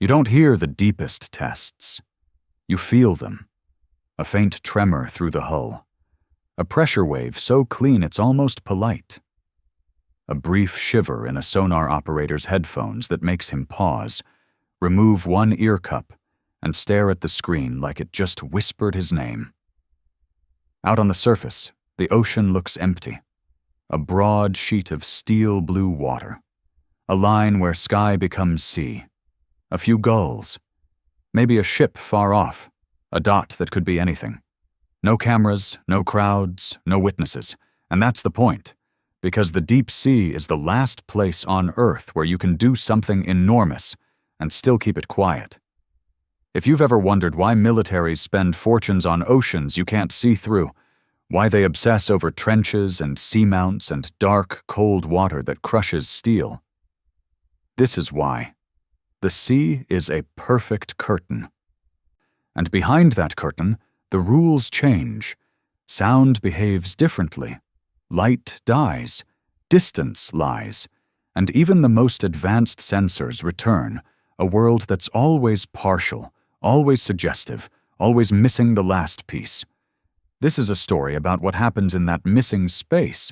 You don't hear the deepest tests. You feel them. A faint tremor through the hull. A pressure wave so clean it's almost polite. A brief shiver in a sonar operator's headphones that makes him pause, remove one ear cup, and stare at the screen like it just whispered his name. Out on the surface, the ocean looks empty. A broad sheet of steel blue water. A line where sky becomes sea. A few gulls. Maybe a ship far off. A dot that could be anything. No cameras, no crowds, no witnesses. And that's the point. Because the deep sea is the last place on Earth where you can do something enormous and still keep it quiet. If you've ever wondered why militaries spend fortunes on oceans you can't see through, why they obsess over trenches and seamounts and dark, cold water that crushes steel, this is why. The sea is a perfect curtain. And behind that curtain, the rules change. Sound behaves differently. Light dies. Distance lies. And even the most advanced sensors return, a world that's always partial, always suggestive, always missing the last piece. This is a story about what happens in that missing space,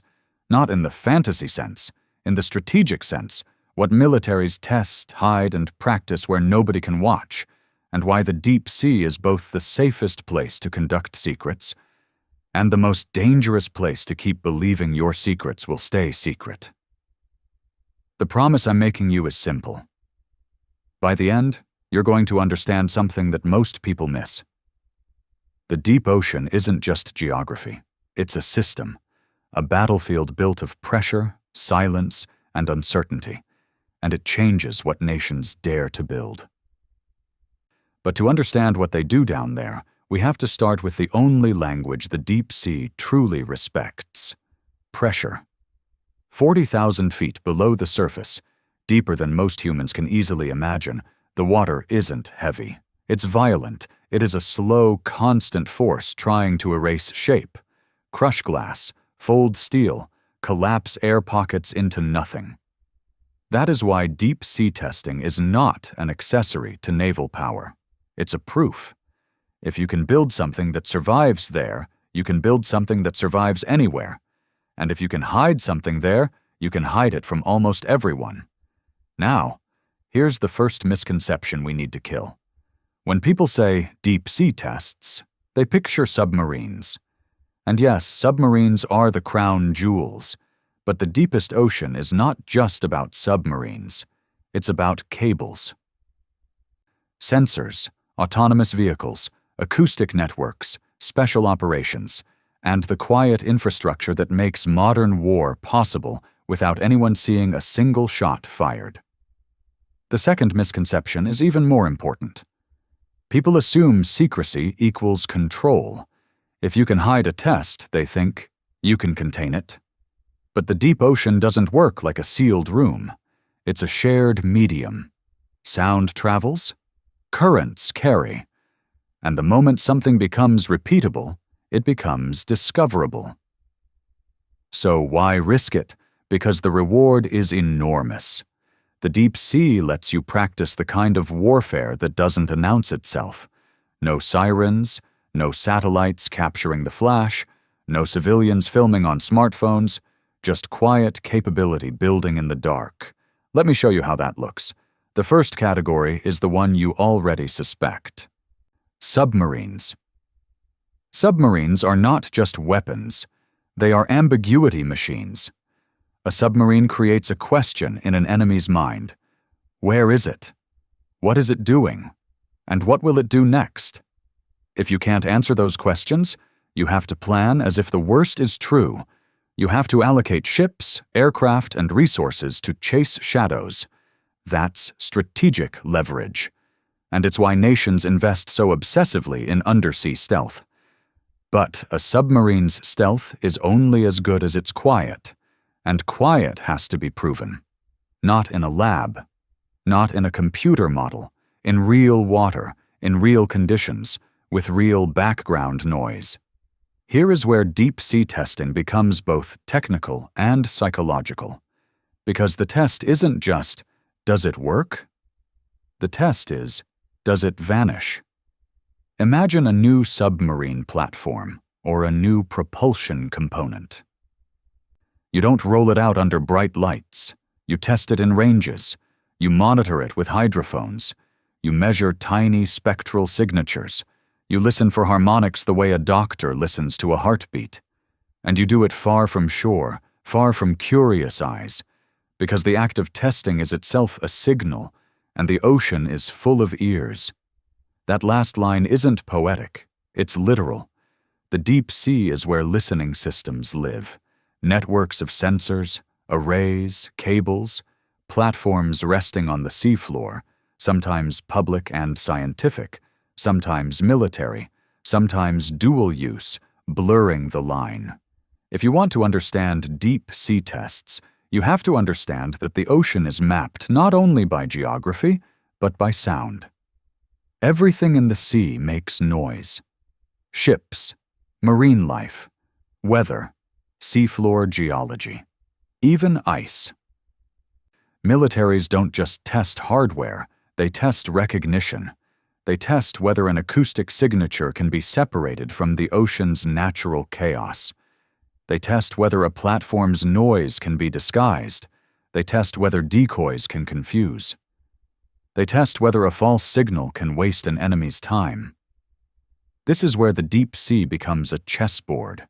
not in the fantasy sense, in the strategic sense, what militaries test, hide, and practice where nobody can watch, and why the deep sea is both the safest place to conduct secrets and the most dangerous place to keep believing your secrets will stay secret. The promise I'm making you is simple. By the end, you're going to understand something that most people miss. The deep ocean isn't just geography. It's a system, a battlefield built of pressure, silence, and uncertainty, and it changes what nations dare to build. But to understand what they do down there, we have to start with the only language the deep sea truly respects: pressure. 40,000 feet below the surface, deeper than most humans can easily imagine, the water isn't heavy. It's violent. It is a slow, constant force trying to erase shape, crush glass, fold steel, collapse air pockets into nothing. That is why deep sea testing is not an accessory to naval power. It's a proof. If you can build something that survives there, you can build something that survives anywhere. And if you can hide something there, you can hide it from almost everyone. Now, here's the first misconception we need to kill. When people say deep sea tests, they picture submarines. And yes, submarines are the crown jewels, but the deepest ocean is not just about submarines. It's about cables. Sensors, autonomous vehicles, acoustic networks, special operations, and the quiet infrastructure that makes modern war possible without anyone seeing a single shot fired. The second misconception is even more important. People assume secrecy equals control. If you can hide a test, they think, you can contain it. But the deep ocean doesn't work like a sealed room. It's a shared medium. Sound travels, currents carry, and the moment something becomes repeatable, it becomes discoverable. So why risk it? Because the reward is enormous. The deep sea lets you practice the kind of warfare that doesn't announce itself. No sirens, no satellites capturing the flash, no civilians filming on smartphones, just quiet capability building in the dark. Let me show you how that looks. The first category is the one you already suspect. Submarines. Submarines are not just weapons. They are ambiguity machines. A submarine creates a question in an enemy's mind. Where is it? What is it doing? And what will it do next? If you can't answer those questions, you have to plan as if the worst is true. You have to allocate ships, aircraft, and resources to chase shadows. That's strategic leverage. And it's why nations invest so obsessively in undersea stealth. But a submarine's stealth is only as good as its quiet. And quiet has to be proven. Not in a lab. Not in a computer model. In real water. In real conditions. With real background noise. Here is where deep sea testing becomes both technical and psychological. Because the test isn't just, does it work? The test is, does it vanish? Imagine a new submarine platform or a new propulsion component. You don't roll it out under bright lights. You test it in ranges. You monitor it with hydrophones. You measure tiny spectral signatures. You listen for harmonics the way a doctor listens to a heartbeat. And you do it far from shore, far from curious eyes, because the act of testing is itself a signal, and the ocean is full of ears. That last line isn't poetic, it's literal. The deep sea is where listening systems live. Networks of sensors, arrays, cables, platforms resting on the seafloor, sometimes public and scientific, sometimes military, sometimes dual use, blurring the line. If you want to understand deep sea tests, you have to understand that the ocean is mapped not only by geography, but by sound. Everything in the sea makes noise. Ships, marine life, weather, seafloor geology, even ice. Militaries don't just test hardware, they test recognition. They test whether an acoustic signature can be separated from the ocean's natural chaos. They test whether a platform's noise can be disguised. They test whether decoys can confuse. They test whether a false signal can waste an enemy's time. This is where the deep sea becomes a chessboard.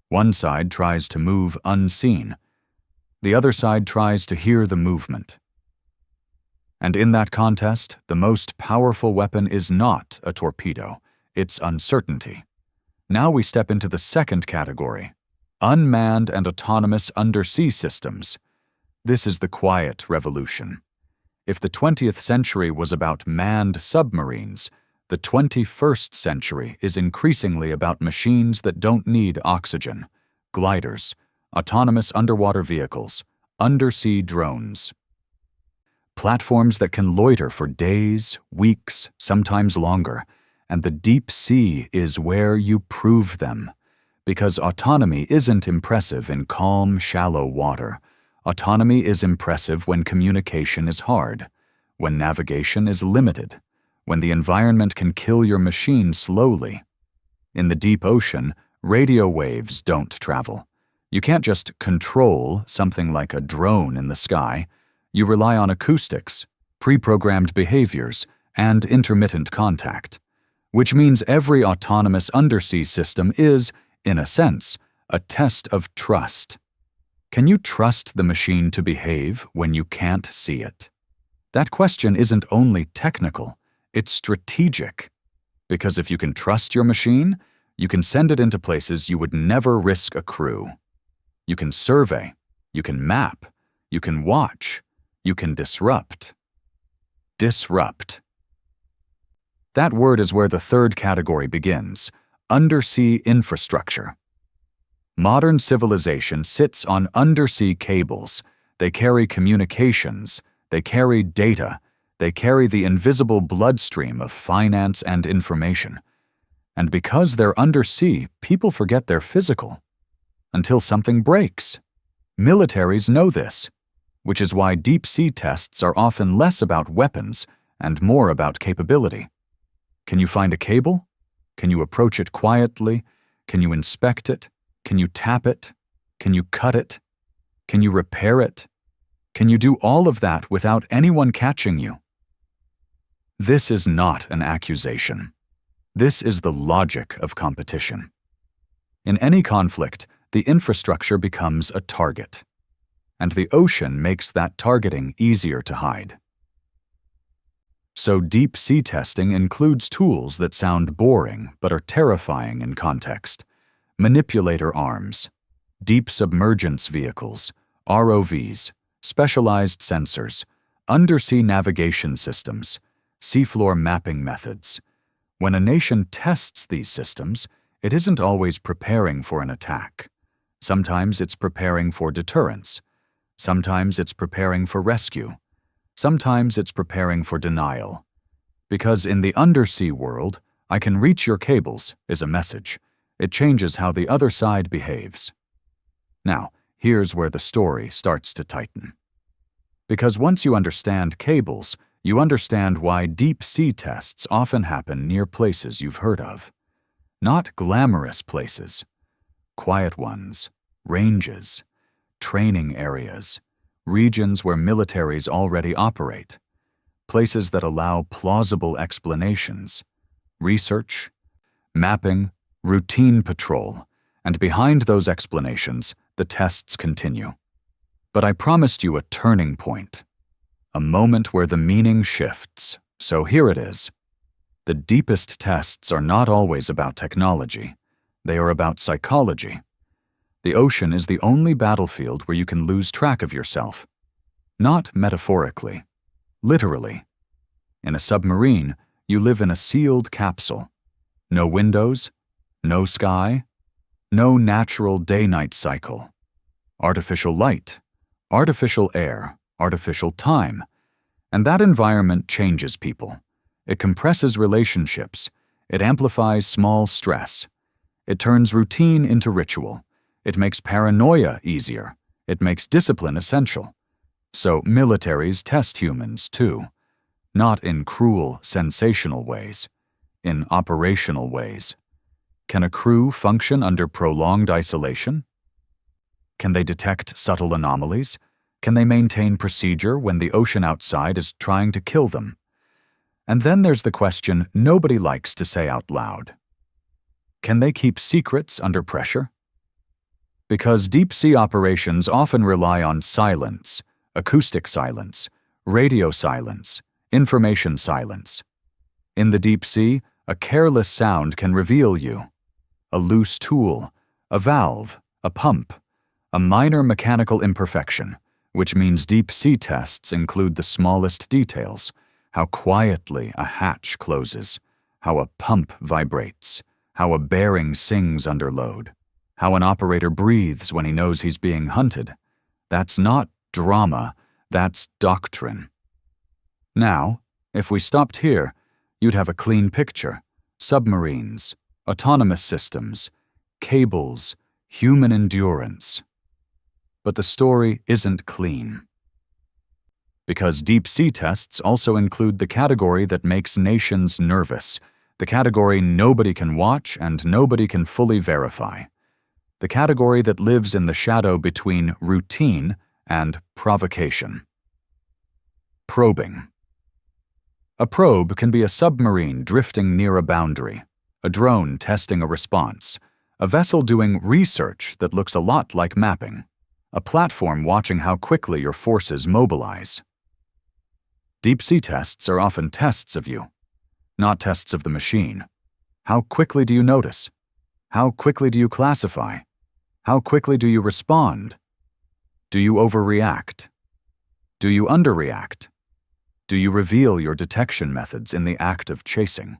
One side tries to move unseen. The other side tries to hear the movement. And in that contest, the most powerful weapon is not a torpedo, it's uncertainty. Now we step into the second category, unmanned and autonomous undersea systems. This is the quiet revolution. If the 20th century was about manned submarines, the 21st century is increasingly about machines that don't need oxygen, gliders, autonomous underwater vehicles, undersea drones. Platforms that can loiter for days, weeks, sometimes longer, and the deep sea is where you prove them. Because autonomy isn't impressive in calm, shallow water. Autonomy is impressive when communication is hard, when navigation is limited, when the environment can kill your machine slowly. In the deep ocean, radio waves don't travel. You can't just control something like a drone in the sky. You rely on acoustics, pre-programmed behaviors, and intermittent contact, which means every autonomous undersea system is, in a sense, a test of trust. Can you trust the machine to behave when you can't see it? That question isn't only technical, it's strategic. Because if you can trust your machine, you can send it into places you would never risk a crew. You can survey, you can map, you can watch, you can disrupt. Disrupt. That word is where the third category begins, undersea infrastructure. Modern civilization sits on undersea cables. They carry communications, they carry data, they carry the invisible bloodstream of finance and information. And because they're undersea, people forget they're physical. Until something breaks. Militaries know this, which is why deep-sea tests are often less about weapons and more about capability. Can you find a cable? Can you approach it quietly? Can you inspect it? Can you tap it? Can you cut it? Can you repair it? Can you do all of that without anyone catching you? This is not an accusation. This is the logic of competition. In any conflict, the infrastructure becomes a target, and the ocean makes that targeting easier to hide. So deep sea testing includes tools that sound boring but are terrifying in context. Manipulator arms, deep submergence vehicles, ROVs, specialized sensors, undersea navigation systems, seafloor mapping methods. When a nation tests these systems, it isn't always preparing for an attack. Sometimes it's preparing for deterrence. Sometimes it's preparing for rescue. Sometimes it's preparing for denial. Because in the undersea world, I can reach your cables is a message. It changes how the other side behaves. Now, here's where the story starts to tighten. Because once you understand cables, you understand why deep-sea tests often happen near places you've heard of. Not glamorous places, quiet ones, ranges, training areas, regions where militaries already operate, places that allow plausible explanations, research, mapping, routine patrol, and behind those explanations, the tests continue. But I promised you a turning point, a moment where the meaning shifts, so here it is. The deepest tests are not always about technology. They are about psychology. The ocean is the only battlefield where you can lose track of yourself. Not metaphorically, literally. In a submarine, you live in a sealed capsule. No windows, no sky, no natural day-night cycle. Artificial light, artificial air, artificial time. And that environment changes people. It compresses relationships. It amplifies small stress. It turns routine into ritual. It makes paranoia easier. It makes discipline essential. So militaries test humans, too. Not in cruel, sensational ways. In operational ways. Can a crew function under prolonged isolation? Can they detect subtle anomalies? Can they maintain procedure when the ocean outside is trying to kill them? And then there's the question nobody likes to say out loud. Can they keep secrets under pressure? Because deep-sea operations often rely on silence, acoustic silence, radio silence, information silence. In the deep sea, a careless sound can reveal you. A loose tool, a valve, a pump, a minor mechanical imperfection, which means deep-sea tests include the smallest details. How quietly a hatch closes, how a pump vibrates, how a bearing sings under load, how an operator breathes when he knows he's being hunted. That's not drama, that's doctrine. Now, if we stopped here, you'd have a clean picture. Submarines, autonomous systems, cables, human endurance. But the story isn't clean. Because deep-sea tests also include the category that makes nations nervous, the category nobody can watch and nobody can fully verify, the category that lives in the shadow between routine and provocation. Probing. A probe can be a submarine drifting near a boundary, a drone testing a response, a vessel doing research that looks a lot like mapping, a platform watching how quickly your forces mobilize. Deep-sea tests are often tests of you, not tests of the machine. How quickly do you notice? How quickly do you classify? How quickly do you respond? Do you overreact? Do you underreact? Do you reveal your detection methods in the act of chasing?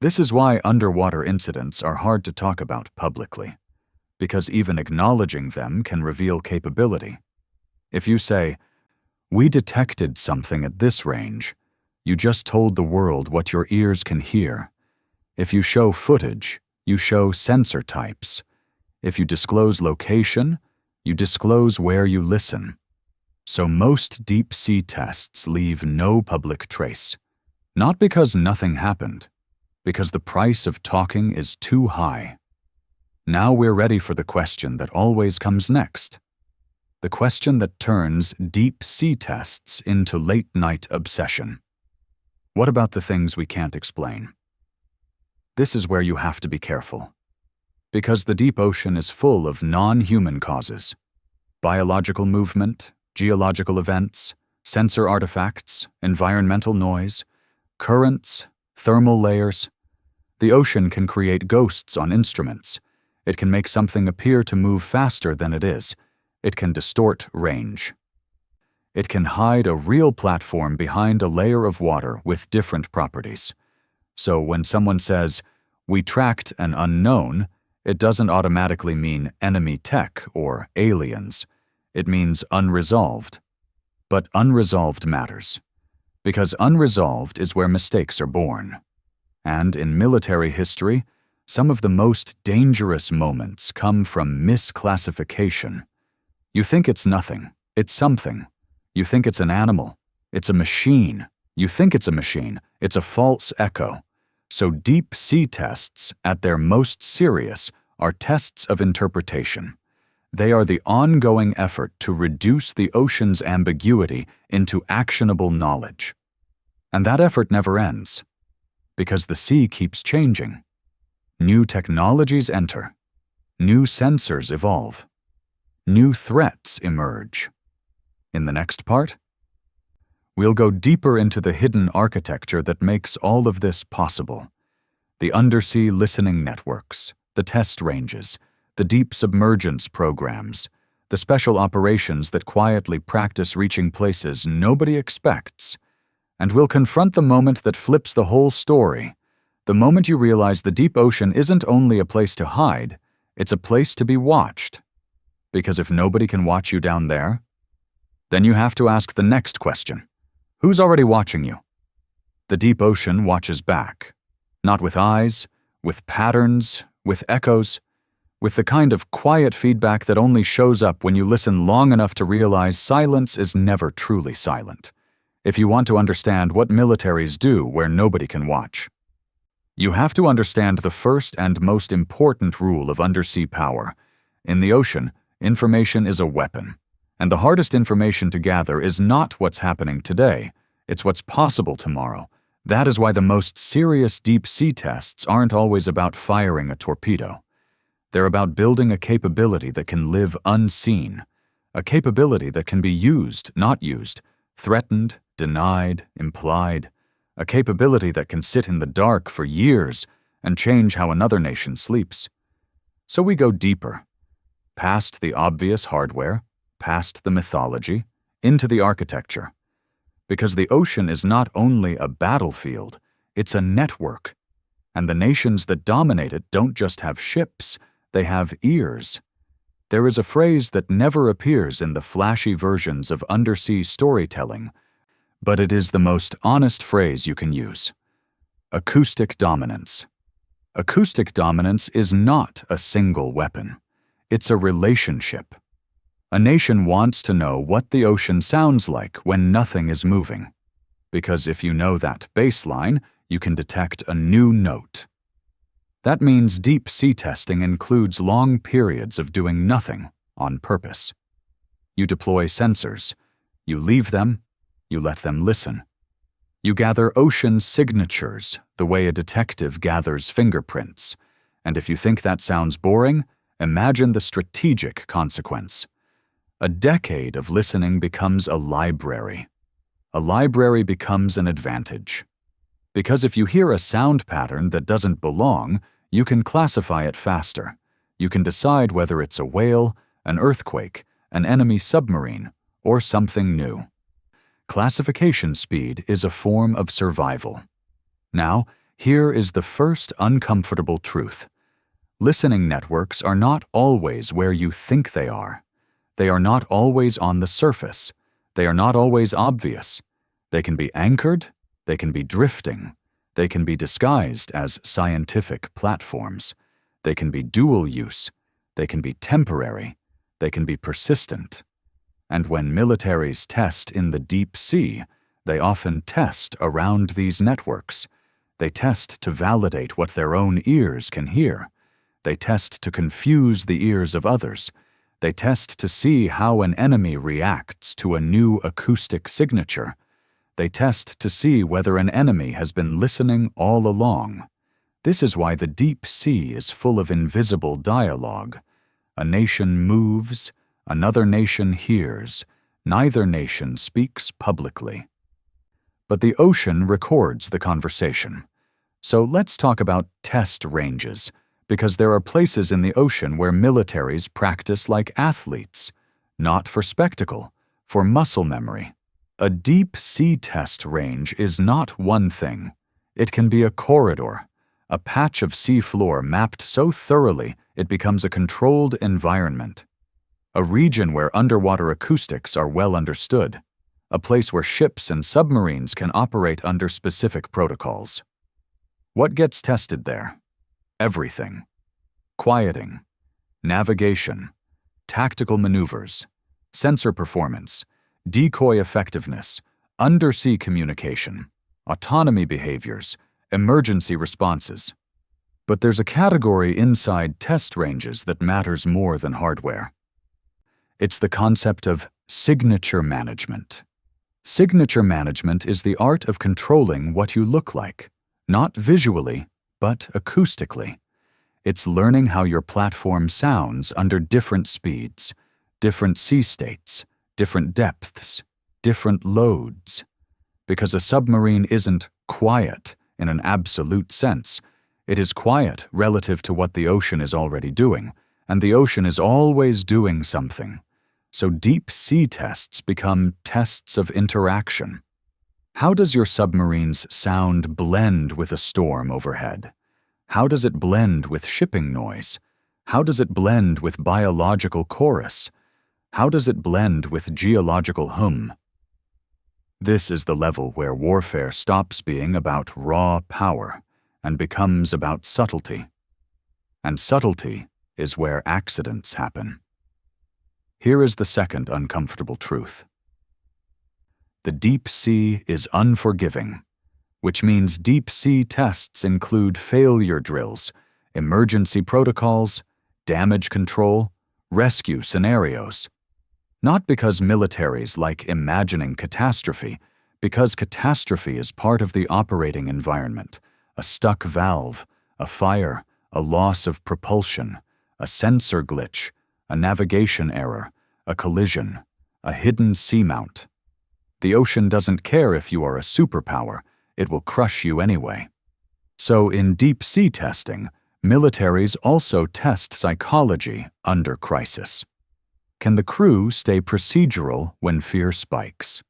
This is why underwater incidents are hard to talk about publicly, because even acknowledging them can reveal capability. If you say, "We detected something at this range," you just told the world what your ears can hear. If you show footage, you show sensor types. If you disclose location, you disclose where you listen. So most deep-sea tests leave no public trace. Not because nothing happened, because the price of talking is too high. Now we're ready for the question that always comes next. The question that turns deep-sea tests into late-night obsession. What about the things we can't explain? This is where you have to be careful. Because the deep ocean is full of non-human causes. Biological movement, geological events, sensor artifacts, environmental noise, currents, thermal layers. The ocean can create ghosts on instruments. It can make something appear to move faster than it is. It can distort range. It can hide a real platform behind a layer of water with different properties. So when someone says, "We tracked an unknown," it doesn't automatically mean enemy tech or aliens. It means unresolved. But unresolved matters, because unresolved is where mistakes are born. And in military history, some of the most dangerous moments come from misclassification. You think it's nothing, it's something. You think it's an animal, It's a machine. You think it's a machine. It's a false echo. So deep sea tests, at their most serious, are tests of interpretation. They are the ongoing effort to reduce the ocean's ambiguity into actionable knowledge. And that effort never ends, because the sea keeps changing. New technologies enter. New sensors evolve. New threats emerge. In the next part, we'll go deeper into the hidden architecture that makes all of this possible. The undersea listening networks, the test ranges, the deep submergence programs, the special operations that quietly practice reaching places nobody expects. And we'll confront the moment that flips the whole story, the moment you realize the deep ocean isn't only a place to hide, it's a place to be watched. Because if nobody can watch you down there, then you have to ask the next question. Who's already watching you? The deep ocean watches back. Not with eyes, with patterns, with echoes, with the kind of quiet feedback that only shows up when you listen long enough to realize silence is never truly silent. If you want to understand what militaries do where nobody can watch, you have to understand the first and most important rule of undersea power. In the ocean, information is a weapon. And the hardest information to gather is not what's happening today, it's what's possible tomorrow. That is why the most serious deep-sea tests aren't always about firing a torpedo. They're about building a capability that can live unseen, a capability that can be used, not used, threatened, denied, implied, a capability that can sit in the dark for years and change how another nation sleeps. So we go deeper, past the obvious hardware, past the mythology, into the architecture. Because the ocean is not only a battlefield, it's a network. And the nations that dominate it don't just have ships, they have ears. There is a phrase that never appears in the flashy versions of undersea storytelling, but it is the most honest phrase you can use. Acoustic dominance. Acoustic dominance is not a single weapon. It's a relationship. A nation wants to know what the ocean sounds like when nothing is moving, because if you know that baseline, you can detect a new note. That means deep sea testing includes long periods of doing nothing on purpose. You deploy sensors, you leave them, you let them listen. You gather ocean signatures the way a detective gathers fingerprints, and if you think that sounds boring, imagine the strategic consequence. A decade of listening becomes a library. A library becomes an advantage. Because if you hear a sound pattern that doesn't belong, you can classify it faster. You can decide whether it's a whale, an earthquake, an enemy submarine, or something new. Classification speed is a form of survival. Now, here is the first uncomfortable truth. Listening networks are not always where you think they are. They are not always on the surface. They are not always obvious. They can be anchored, they can be drifting, they can be disguised as scientific platforms. They can be dual use, they can be temporary, they can be persistent. And when militaries test in the deep sea, they often test around these networks. They test to validate what their own ears can hear. They test to confuse the ears of others. They test to see how an enemy reacts to a new acoustic signature. They test to see whether an enemy has been listening all along. This is why the deep sea is full of invisible dialogue. A nation moves, another nation hears, neither nation speaks publicly. But the ocean records the conversation. So let's talk about test ranges, because there are places in the ocean where militaries practice like athletes, not for spectacle, for muscle memory. A deep sea test range is not one thing. It can be a corridor, a patch of sea floor mapped so thoroughly it becomes a controlled environment. A region where underwater acoustics are well understood. A place where ships and submarines can operate under specific protocols. What gets tested there? Everything. Quieting, navigation, tactical maneuvers, sensor performance, decoy effectiveness, undersea communication, autonomy behaviors, emergency responses. But there's a category inside test ranges that matters more than hardware. It's the concept of signature management. Signature management is the art of controlling what you look like, not visually, but acoustically. It's learning how your platform sounds under different speeds, different sea states, different depths, different loads. Because a submarine isn't quiet in an absolute sense. It is quiet relative to what the ocean is already doing, and the ocean is always doing something. So deep sea tests become tests of interaction. How does your submarine's sound blend with a storm overhead? How does it blend with shipping noise? How does it blend with biological chorus? How does it blend with geological hum? This is the level where warfare stops being about raw power and becomes about subtlety. And subtlety is where accidents happen. Here is the second uncomfortable truth. The deep sea is unforgiving, which means deep sea tests include failure drills, emergency protocols, damage control, rescue scenarios. Not because militaries like imagining catastrophe, because catastrophe is part of the operating environment, a stuck valve, a fire, a loss of propulsion, a sensor glitch, a navigation error, a collision, a hidden seamount. The ocean doesn't care if you are a superpower, it will crush you anyway. So in deep sea testing, militaries also test psychology under crisis. Can the crew stay procedural when fear spikes?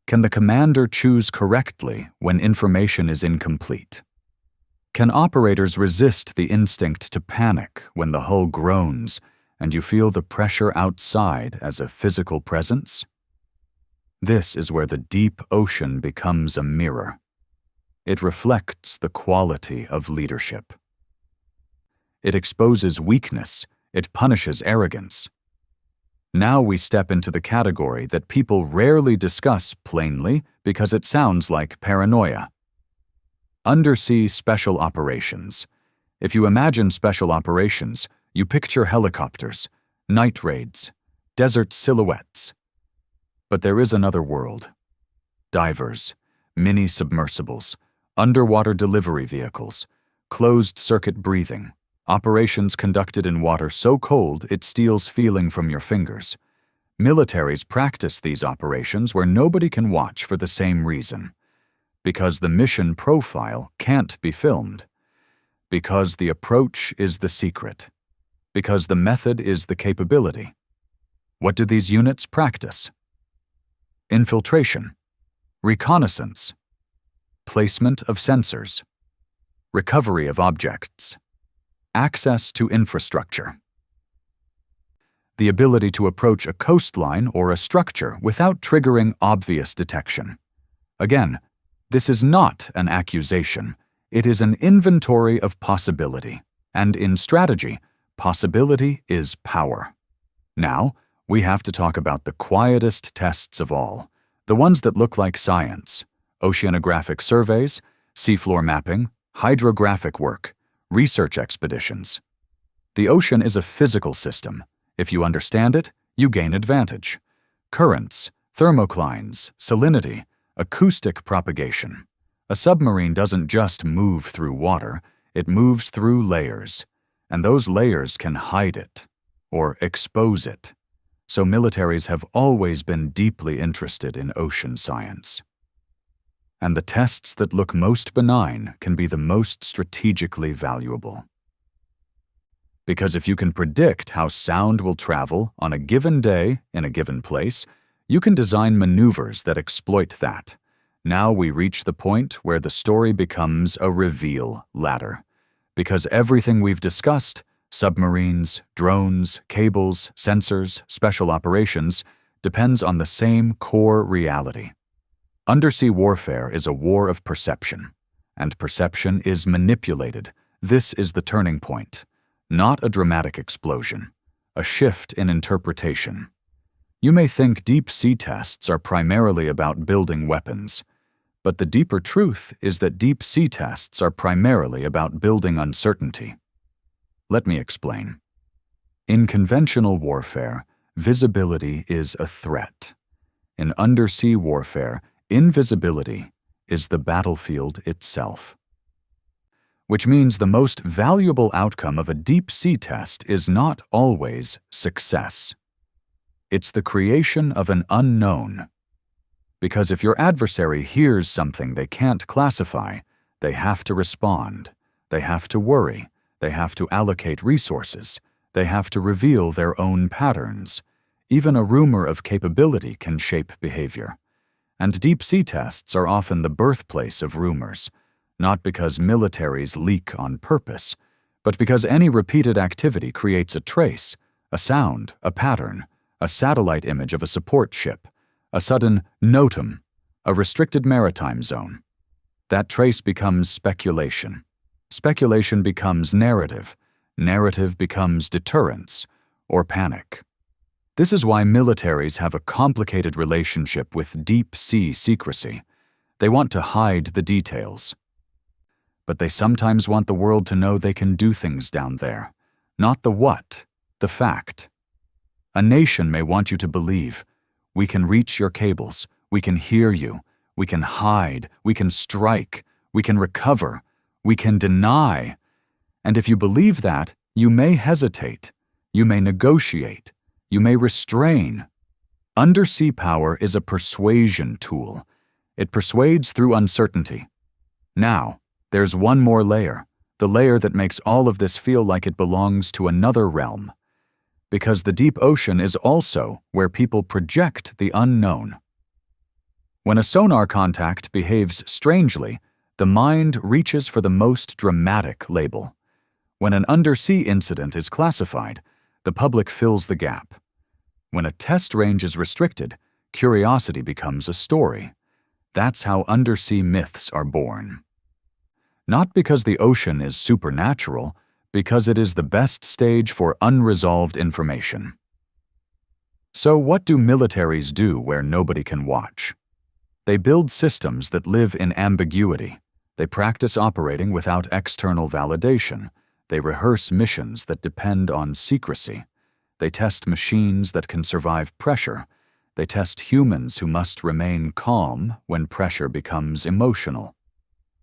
Can the commander choose correctly when information is incomplete? Can operators resist the instinct to panic when the hull groans and you feel the pressure outside as a physical presence? This is where the deep ocean becomes a mirror. It reflects the quality of leadership. It exposes weakness, it punishes arrogance. Now we step into the category that people rarely discuss plainly because it sounds like paranoia. Undersea special operations. If you imagine special operations, you picture helicopters, night raids, desert silhouettes. But there is another world. Divers, mini-submersibles, underwater delivery vehicles, closed-circuit breathing, operations conducted in water so cold it steals feeling from your fingers. Militaries practice these operations where nobody can watch for the same reason. Because the mission profile can't be filmed. Because the approach is the secret. Because the method is the capability. What do these units practice? Infiltration, reconnaissance, placement of sensors, recovery of objects, access to infrastructure. The ability to approach a coastline or a structure without triggering obvious detection. Again, this is not an accusation. It is an inventory of possibility. And in strategy, possibility is power. Now, we have to talk about the quietest tests of all, the ones that look like science: oceanographic surveys, seafloor mapping, hydrographic work, research expeditions. The ocean is a physical system. If you understand it, you gain advantage. Currents, thermoclines, salinity, acoustic propagation. A submarine doesn't just move through water, it moves through layers, and those layers can hide it or expose it. So militaries have always been deeply interested in ocean science. And the tests that look most benign can be the most strategically valuable. Because if you can predict how sound will travel on a given day in a given place, you can design maneuvers that exploit that. Now we reach the point where the story becomes a reveal ladder. Because everything we've discussed, submarines, drones, cables, sensors, special operations, depends on the same core reality. Undersea warfare is a war of perception, and perception is manipulated. This is the turning point. Not a dramatic explosion, a shift in interpretation. You may think deep-sea tests are primarily about building weapons, but the deeper truth is that deep-sea tests are primarily about building uncertainty. Let me explain. In conventional warfare, visibility is a threat. In undersea warfare, invisibility is the battlefield itself. Which means the most valuable outcome of a deep-sea test is not always success. It's the creation of an unknown. Because if your adversary hears something they can't classify, they have to respond, they have to worry, they have to allocate resources, they have to reveal their own patterns. Even a rumor of capability can shape behavior. And deep-sea tests are often the birthplace of rumors, not because militaries leak on purpose, but because any repeated activity creates a trace, a sound, a pattern, a satellite image of a support ship, a sudden NOTAM, a restricted maritime zone. That trace becomes speculation. Speculation becomes narrative. Narrative becomes deterrence or panic. This is why militaries have a complicated relationship with deep-sea secrecy. They want to hide the details. But they sometimes want the world to know they can do things down there. Not the what, the fact. A nation may want you to believe, we can reach your cables, we can hear you, we can hide, we can strike, we can recover, we can deny. And if you believe that, you may hesitate, you may negotiate, you may restrain. Undersea power is a persuasion tool. It persuades through uncertainty. Now, there's one more layer, the layer that makes all of this feel like it belongs to another realm. Because the deep ocean is also where people project the unknown. When a sonar contact behaves strangely, the mind reaches for the most dramatic label. When an undersea incident is classified, the public fills the gap. When a test range is restricted, curiosity becomes a story. That's how undersea myths are born. Not because the ocean is supernatural, because it is the best stage for unresolved information. So what do militaries do where nobody can watch? They build systems that live in ambiguity. They practice operating without external validation. They rehearse missions that depend on secrecy. They test machines that can survive pressure. They test humans who must remain calm when pressure becomes emotional.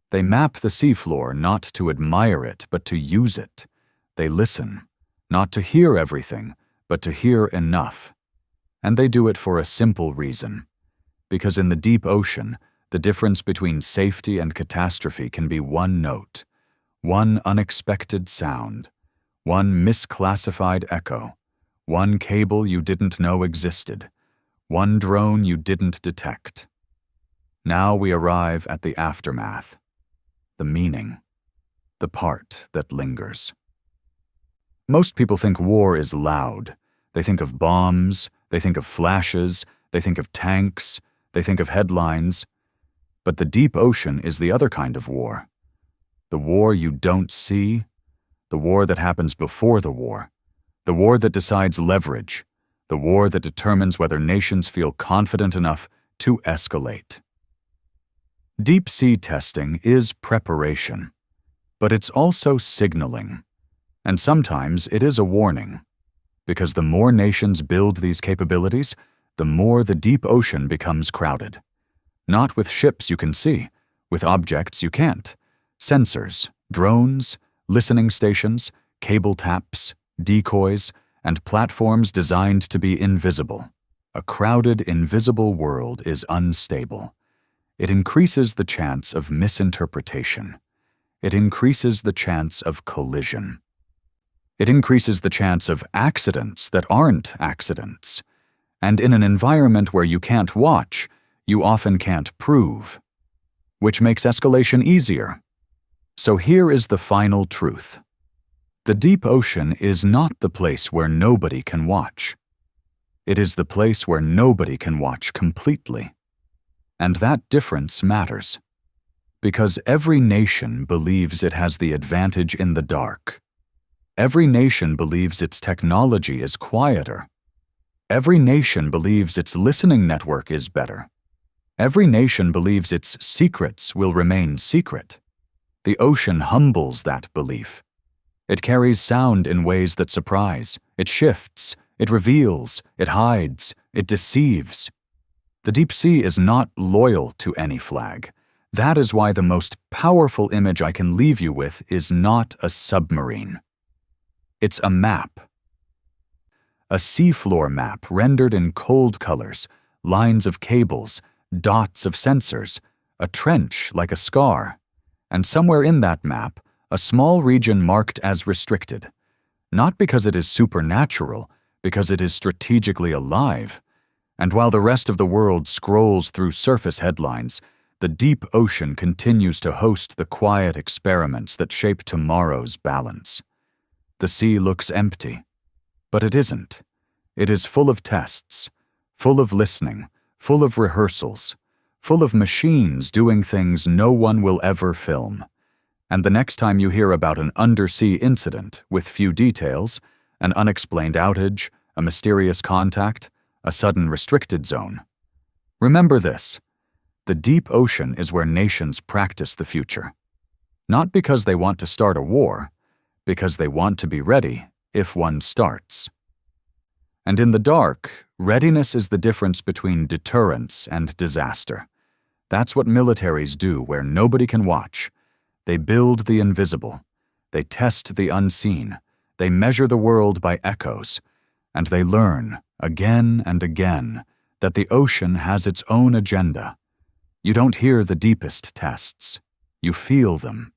They map the seafloor not to admire it, but to use it. They listen, not to hear everything, but to hear enough. And they do it for a simple reason. Because in the deep ocean, the difference between safety and catastrophe can be one note, one unexpected sound, one misclassified echo, one cable you didn't know existed, one drone you didn't detect. Now we arrive at the aftermath. The meaning, the part that lingers. Most people think war is loud. They think of bombs, they think of flashes, they think of tanks, they think of headlines. But the deep ocean is the other kind of war. The war you don't see, the war that happens before the war that decides leverage, the war that determines whether nations feel confident enough to escalate. Deep-sea testing is preparation, but it's also signaling. And sometimes it is a warning, because the more nations build these capabilities, the more the deep ocean becomes crowded. Not with ships you can see, with objects you can't. Sensors, drones, listening stations, cable taps, decoys, and platforms designed to be invisible. A crowded, invisible world is unstable. It increases the chance of misinterpretation. It increases the chance of collision. It increases the chance of accidents that aren't accidents. And in an environment where you can't watch, you often can't prove, which makes escalation easier. So here is the final truth. The deep ocean is not the place where nobody can watch. It is the place where nobody can watch completely. And that difference matters. Because every nation believes it has the advantage in the dark. Every nation believes its technology is quieter. Every nation believes its listening network is better. Every nation believes its secrets will remain secret. The ocean humbles that belief. It carries sound in ways that surprise. It shifts. It reveals. It hides. It deceives. The deep sea is not loyal to any flag. That is why the most powerful image I can leave you with is not a submarine. It's a map. A seafloor map rendered in cold colors, lines of cables, dots of sensors, a trench like a scar, and somewhere in that map, a small region marked as restricted. Not because it is supernatural, because it is strategically alive. And while the rest of the world scrolls through surface headlines, the deep ocean continues to host the quiet experiments that shape tomorrow's balance. The sea looks empty, but it isn't. It is full of tests, full of listening, full of rehearsals, full of machines doing things no one will ever film. And the next time you hear about an undersea incident with few details, an unexplained outage, a mysterious contact, a sudden restricted zone, remember this: the deep ocean is where nations practice the future. Not because they want to start a war, because they want to be ready if one starts. And in the dark, readiness is the difference between deterrence and disaster. That's what militaries do where nobody can watch. They build the invisible. They test the unseen. They measure the world by echoes. And they learn, again and again, that the ocean has its own agenda. You don't hear the deepest tests. You feel them.